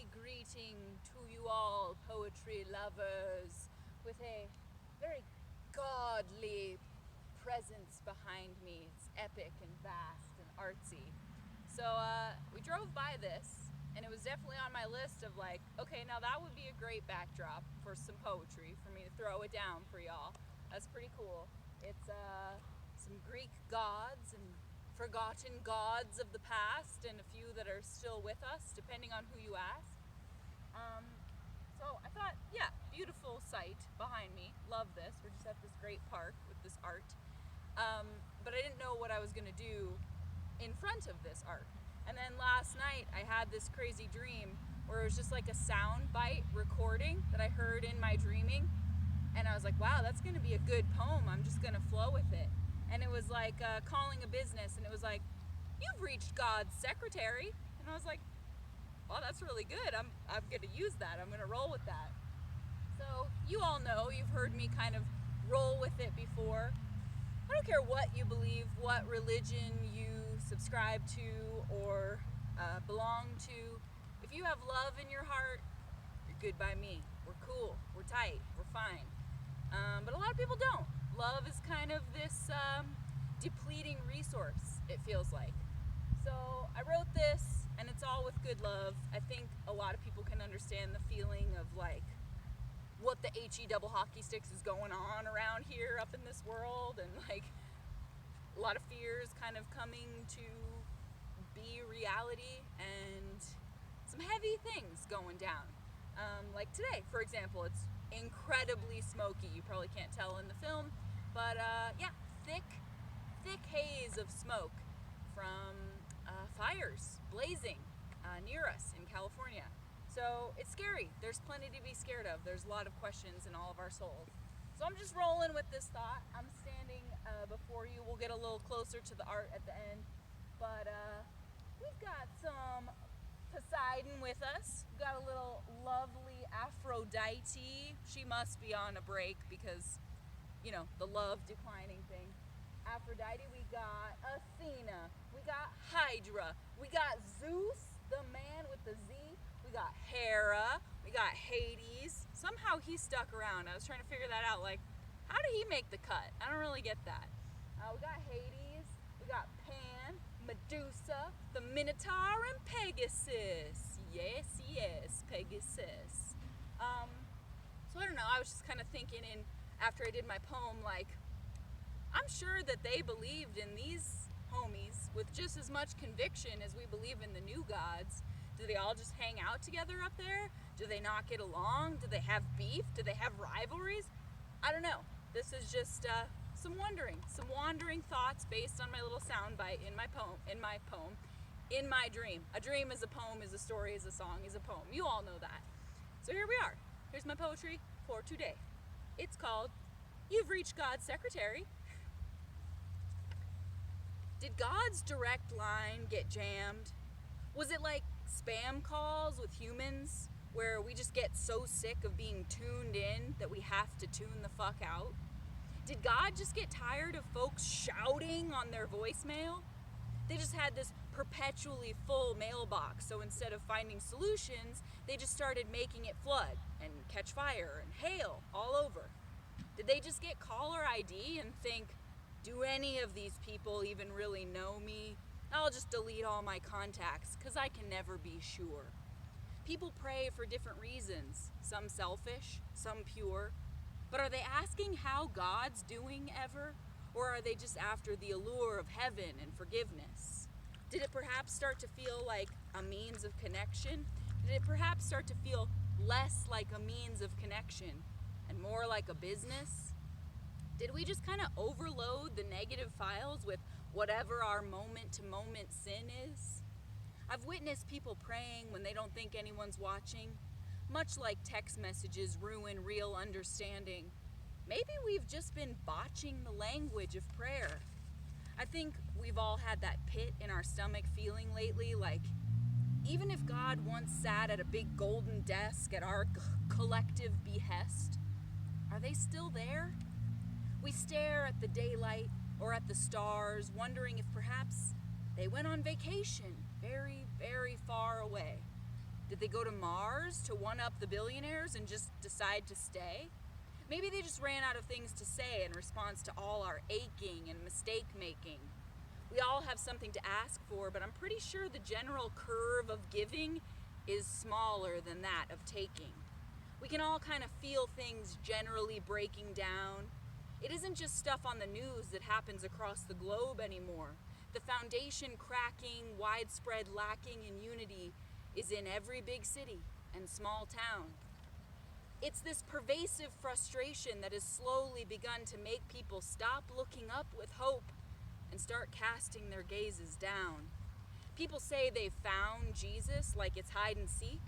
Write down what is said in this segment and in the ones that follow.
lovely greeting to you all, poetry lovers, with a very godly presence behind me. It's epic and vast and artsy. So we drove by this, and it was definitely on my list of like, okay, now that would be a great backdrop for some poetry for me to throw it down for y'all. That's pretty cool. It's some Greek gods and forgotten gods of the past, and a few that are still with us, depending on who you ask. Um, so I thought, yeah, beautiful sight behind me. Love this. We're just at this great park with this art. But I didn't know what I was going to do in front of this art. And then last night I had this crazy dream where it was just like a sound bite recording that I heard in my dreaming. And I was like, wow, that's going to be a good poem. I'm just going to flow with it. And it was like calling a business, and it was like, you've reached God's secretary. And I was like, well, that's really good. I'm going to use that. I'm going to roll with that. So you all know, you've heard me kind of roll with it before. I don't care what you believe, what religion you subscribe to or belong to. If you have love in your heart, you're good by me. We're cool. We're tight. We're fine. But a lot of people don't. Love is kind of this depleting resource, it feels like. So I wrote this, and it's all with good love. I think a lot of people can understand the feeling of like what the HE double hockey sticks is going on around here up in this world, and like a lot of fears kind of coming to be reality, and some heavy things going down. Like today, for example, it's incredibly smoky. You probably can't tell in the film, but yeah, thick haze of smoke from fires blazing near us in California. So it's scary. There's plenty to be scared of. There's a lot of questions in all of our souls. So I'm just rolling with this thought. I'm standing before you. We'll get a little closer to the art at the end. But we've got some Poseidon with us. We've got a little lovely Aphrodite. She must be on a break because, you know, the love declining thing. Aphrodite, we got Athena, we got Hydra, we got Zeus, the man with the Z, we got Hera, we got Hades. Somehow he stuck around. I was trying to figure that out, like, how did he make the cut? I don't really get that. We got Hades, we got Pan, Medusa, the Minotaur, and Pegasus. Yes, Pegasus. So I don't know, I was just kind of thinking after I did my poem, like, I'm sure that they believed in these homies with just as much conviction as we believe in the new gods. Do they all just hang out together up there? Do they not get along? Do they have beef? Do they have rivalries? I don't know. This is just some wandering thoughts based on my little soundbite in my poem, in my dream. A dream is a poem, is a story, is a song, is a poem. You all know that. So here we are. Here's my poetry for today. It's called You've Reached God's Secretary. Did God's direct line get jammed? Was it like spam calls with humans where we just get so sick of being tuned in that we have to tune the fuck out? Did God just get tired of folks shouting on their voicemail? They just had this perpetually full mailbox, so instead of finding solutions, they just started making it flood and catch fire and hail all over. Did they just get caller ID and think, do any of these people even really know me? I'll just delete all my contacts, because I can never be sure. People pray for different reasons, some selfish, some pure. But are they asking how God's doing ever? Or are they just after the allure of heaven and forgiveness? Did it perhaps start to feel like a means of connection? Did it perhaps start to feel less like a means of connection and more like a business? Did we just kind of overload the negative files with whatever our moment-to-moment sin is? I've witnessed people praying when they don't think anyone's watching, much like text messages ruin real understanding. Maybe we've just been botching the language of prayer. I think we've all had that pit in our stomach feeling lately, like, even if God once sat at a big golden desk at our collective behest, are they still there? We stare at the daylight or at the stars, wondering if perhaps they went on vacation very, very far away. Did they go to Mars to one-up the billionaires and just decide to stay? Maybe they just ran out of things to say in response to all our aching and mistake-making. We all have something to ask for, but I'm pretty sure the general curve of giving is smaller than that of taking. We can all kind of feel things generally breaking down. It isn't just stuff on the news that happens across the globe anymore. The foundation cracking, widespread lacking in unity is in every big city and small town. It's this pervasive frustration that has slowly begun to make people stop looking up with hope and start casting their gazes down. People say they've found Jesus like it's hide and seek.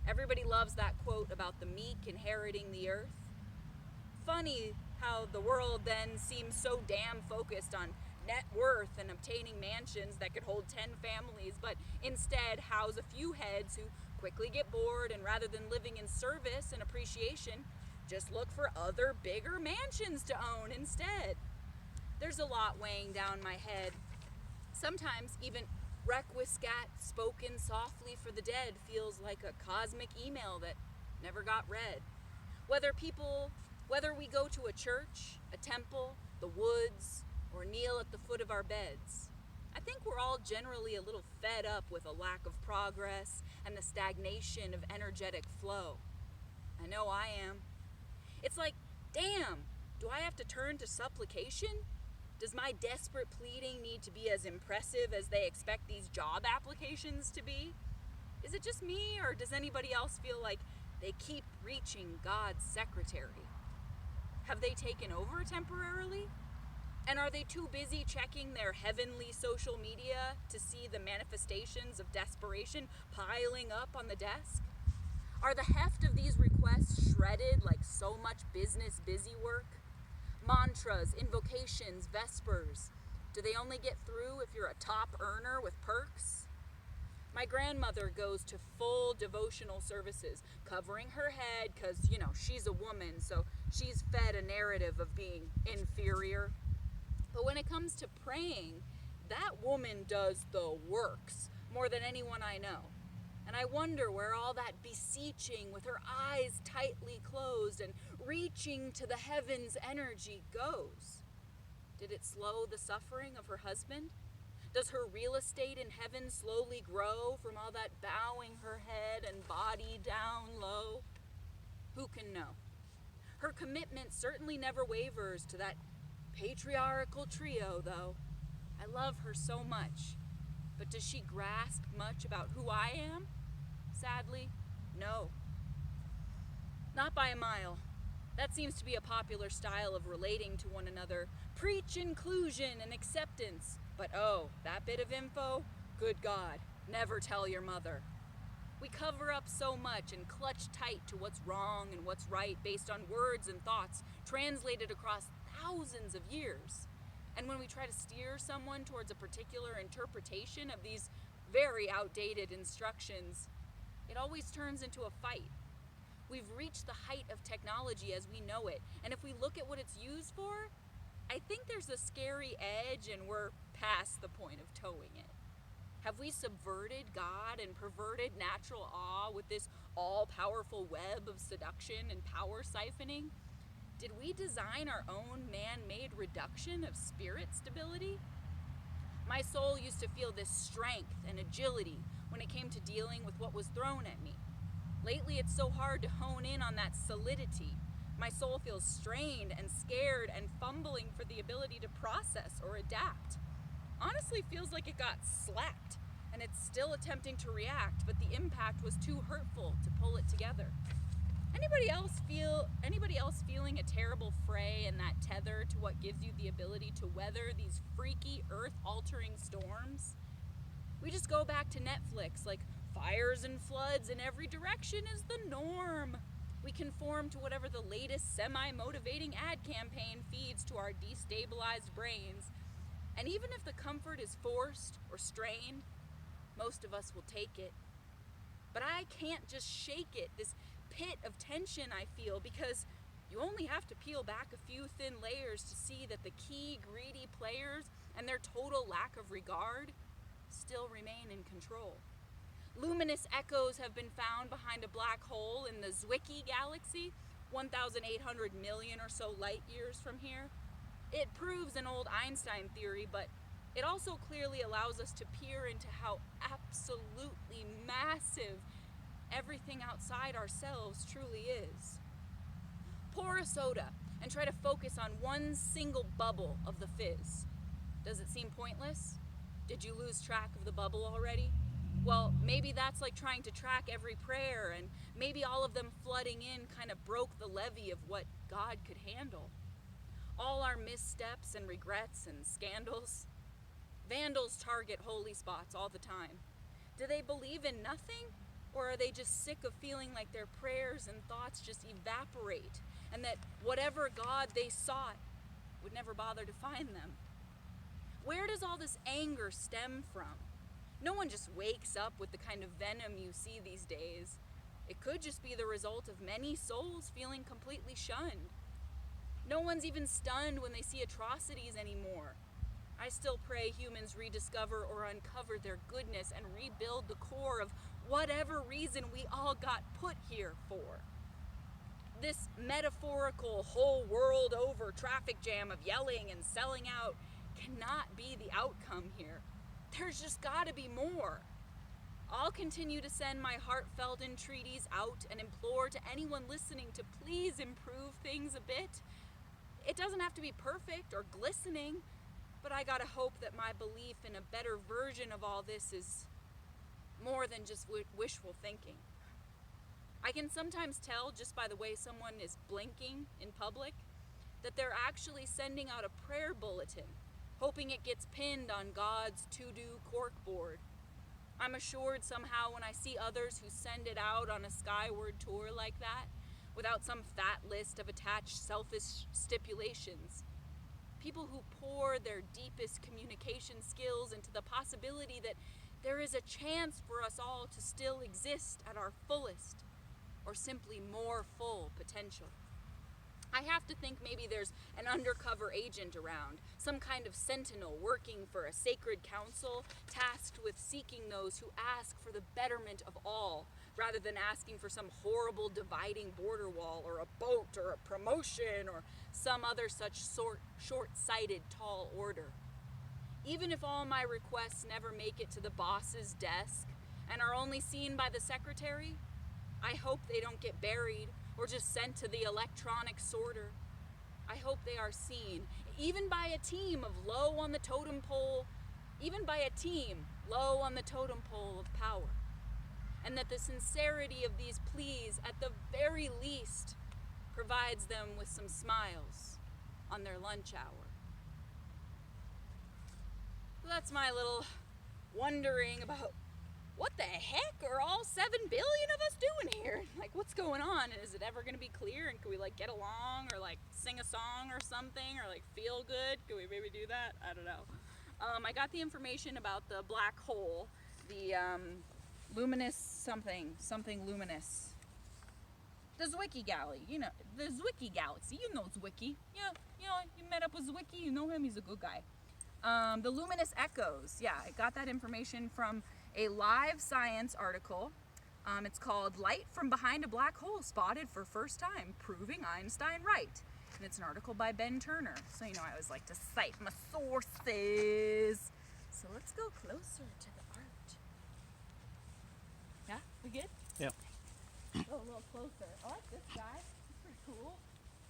Everybody loves that quote about the meek inheriting the earth. Funny how the world then seems so damn focused on net worth and obtaining mansions that could hold 10 families, but instead house a few heads who quickly get bored and rather than living in service and appreciation, just look for other bigger mansions to own instead. There's a lot weighing down my head. Sometimes even Requiescat spoken softly for the dead feels like a cosmic email that never got read. Whether we go to a church, a temple, the woods, or kneel at the foot of our beds, I think we're all generally a little fed up with a lack of progress and the stagnation of energetic flow. I know I am. It's like, damn, do I have to turn to supplication? Does my desperate pleading need to be as impressive as they expect these job applications to be? Is it just me, or does anybody else feel like they keep reaching God's secretary? Have they taken over temporarily? And are they too busy checking their heavenly social media to see the manifestations of desperation piling up on the desk? Are the heft of these requests shredded like so much business busy work? Mantras, invocations, vespers. Do they only get through if you're a top earner with perks? My grandmother goes to full devotional services, covering her head because, she's a woman, so she's fed a narrative of being inferior. But when it comes to praying, that woman does the works more than anyone I know. And I wonder where all that beseeching with her eyes tightly closed and reaching to the heavens energy goes. Did it slow the suffering of her husband? Does her real estate in heaven slowly grow from all that bowing her head and body down low? Who can know? Her commitment certainly never wavers to that patriarchal trio, though. I love her so much. But does she grasp much about who I am? Sadly, no. Not by a mile. That seems to be a popular style of relating to one another. Preach inclusion and acceptance. But oh, that bit of info? Good God, never tell your mother. We cover up so much and clutch tight to what's wrong and what's right based on words and thoughts translated across thousands of years. And when we try to steer someone towards a particular interpretation of these very outdated instructions, it always turns into a fight. We've reached the height of technology as we know it, and if we look at what it's used for, I think there's a scary edge and we're past the point of towing it. Have we subverted God and perverted natural awe with this all-powerful web of seduction and power siphoning? Did we design our own man-made reduction of spirit stability? My soul used to feel this strength and agility when it came to dealing with what was thrown at me. Lately, it's so hard to hone in on that solidity. My soul feels strained and scared and fumbling for the ability to process or adapt. Honestly, feels like it got slapped, and it's still attempting to react, but the impact was too hurtful to pull it together. Anybody else feeling a terrible fray in that tether to what gives you the ability to weather these freaky earth-altering storms? We just go back to Netflix, like fires and floods in every direction is the norm. We conform to whatever the latest semi-motivating ad campaign feeds to our destabilized brains. And even if the comfort is forced or strained, most of us will take it. But I can't just shake it, this pit of tension I feel, because you only have to peel back a few thin layers to see that the key greedy players and their total lack of regard still remain in control. Luminous echoes have been found behind a black hole in the Zwicky galaxy, 1,800 million or so light years from here. It proves an old Einstein theory, but it also clearly allows us to peer into how absolutely massive everything outside ourselves truly is. Pour a soda and try to focus on one single bubble of the fizz. Does it seem pointless? Did you lose track of the bubble already? Well, maybe that's like trying to track every prayer, and maybe all of them flooding in kind of broke the levee of what God could handle. All our missteps and regrets and scandals. Vandals target holy spots all the time. Do they believe in nothing? Or are they just sick of feeling like their prayers and thoughts just evaporate, and that whatever God they sought would never bother to find them? Where does all this anger stem from? No one just wakes up with the kind of venom you see these days. It could just be the result of many souls feeling completely shunned. No one's even stunned when they see atrocities anymore. I still pray humans rediscover or uncover their goodness and rebuild the core of whatever reason we all got put here for. This metaphorical whole world over traffic jam of yelling and selling out cannot be the outcome here. There's just gotta be more. I'll continue to send my heartfelt entreaties out and implore to anyone listening to please improve things a bit. It doesn't have to be perfect or glistening, but I gotta hope that my belief in a better version of all this is more than just wishful thinking. I can sometimes tell just by the way someone is blinking in public that they're actually sending out a prayer bulletin, hoping it gets pinned on God's to-do corkboard. I'm assured somehow when I see others who send it out on a skyward tour like that, without some fat list of attached selfish stipulations, people who pour their deepest communication skills into the possibility that there is a chance for us all to still exist at our fullest, or simply more full potential. I have to think maybe there's an undercover agent around, some kind of sentinel working for a sacred council, tasked with seeking those who ask for the betterment of all, rather than asking for some horrible dividing border wall, or a boat, or a promotion, or some other such short-sighted tall order. Even if all my requests never make it to the boss's desk and are only seen by the secretary, I hope they don't get buried or just sent to the electronic sorter. I hope they are seen, even by a team low on the totem pole of power. And that the sincerity of these pleas, at the very least, provides them with some smiles on their lunch hour. So that's my little wondering about what the heck are all 7 billion of us doing here? Like, what's going on? And is it ever going to be clear? And can we, like, get along or, like, sing a song or something? Or, like, feel good? Can we maybe do that? I don't know. I got the information about the black hole, the luminous something luminous. The Zwicky Galley, the Zwicky Galaxy. You know Zwicky. You met up with Zwicky. You know him. He's a good guy. The luminous echoes. Yeah, I got that information from a Live Science article. It's called Light from Behind a Black Hole Spotted for First Time, Proving Einstein Right. And it's an article by Ben Turner. So, I always like to cite my sources. So let's go closer to the art. Yeah, we good? Yeah. Go a little closer. I like this guy. He's pretty cool.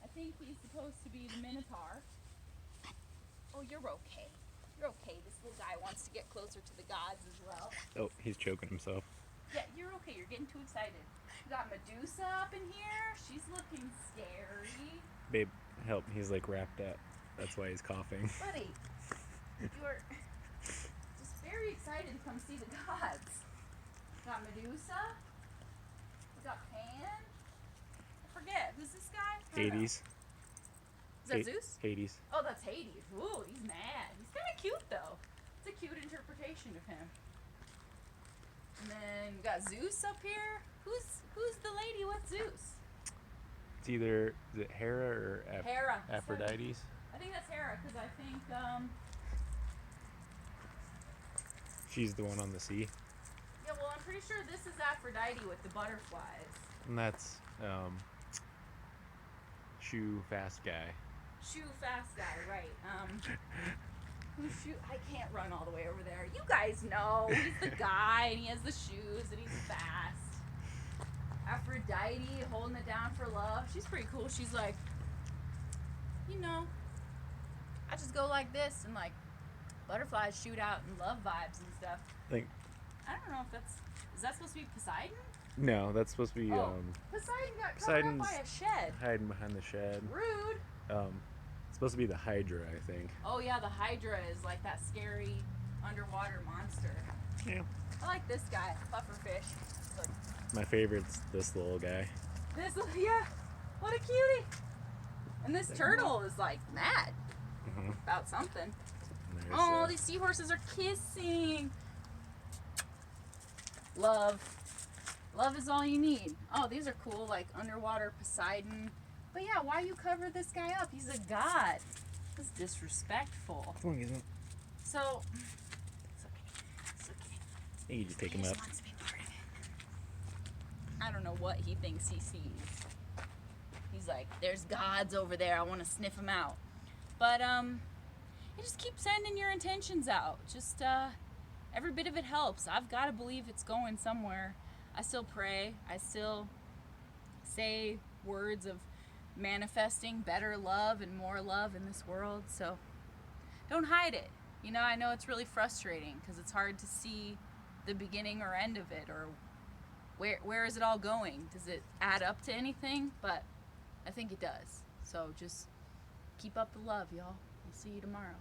I think he's supposed to be the Minotaur. Oh, you're okay. You're okay. This little guy wants to get closer to the gods as well. Oh, he's choking himself. Yeah, you're okay. You're getting too excited. We got Medusa up in here. She's looking scary. Babe, help. He's like wrapped up. That's why he's coughing. Buddy, you're just very excited to come see the gods. We got Medusa. We got Pan. I forget. Who's this guy? Hades. Is that Zeus? Hades. Oh, that's Hades. Ooh, he's mad. He's kind of cute, though. It's a cute interpretation of him. And then we got Zeus up here. Who's the lady with Zeus? It's either, is it Hera or Hera. Aphrodite? I think that's Hera, because I think, She's the one on the sea. yeah, well, I'm pretty pretty sure this is Aphrodite with the butterflies. And that's shoe fast guy. Shoe fast guy, right. I can't run all the way over there. You guys know. He's the guy, and he has the shoes, and he's fast. Aphrodite holding it down for love. She's pretty cool. She's like, you know, I just go like this, and like, butterflies shoot out and love vibes and stuff. Like, I don't know if is that supposed to be Poseidon? no, that's supposed to be Poseidon got covered up by a shed. hiding behind the shed. Rude. It's supposed to be the Hydra, I think. Oh yeah, the Hydra is like that scary underwater monster. Yeah. I like this guy, pufferfish. Look, My favorite's this little guy. yeah, what a cutie. And this turtle is like mad about something. And there's, Oh, these seahorses are kissing. Love. Love is all you need. Oh, these are cool, like underwater Poseidon. But yeah, why you cover this guy up? He's a god. That's disrespectful. Come on, get him. So, it's okay. It's okay. You can just pick He him just up. wants to be part of it. I don't know what he thinks he sees. He's like, there's gods over there. I want to sniff them out. But, you just keep sending your intentions out. Just, every bit of it helps. I've got to believe it's going somewhere. I still pray. I still say words of manifesting better love and more love in this world. So don't hide it. You know, I know it's really frustrating because it's hard to see the beginning or end of it, or where is it all going? Does it add up to anything? But I think it does. So just keep up the love, y'all. I'll see you tomorrow.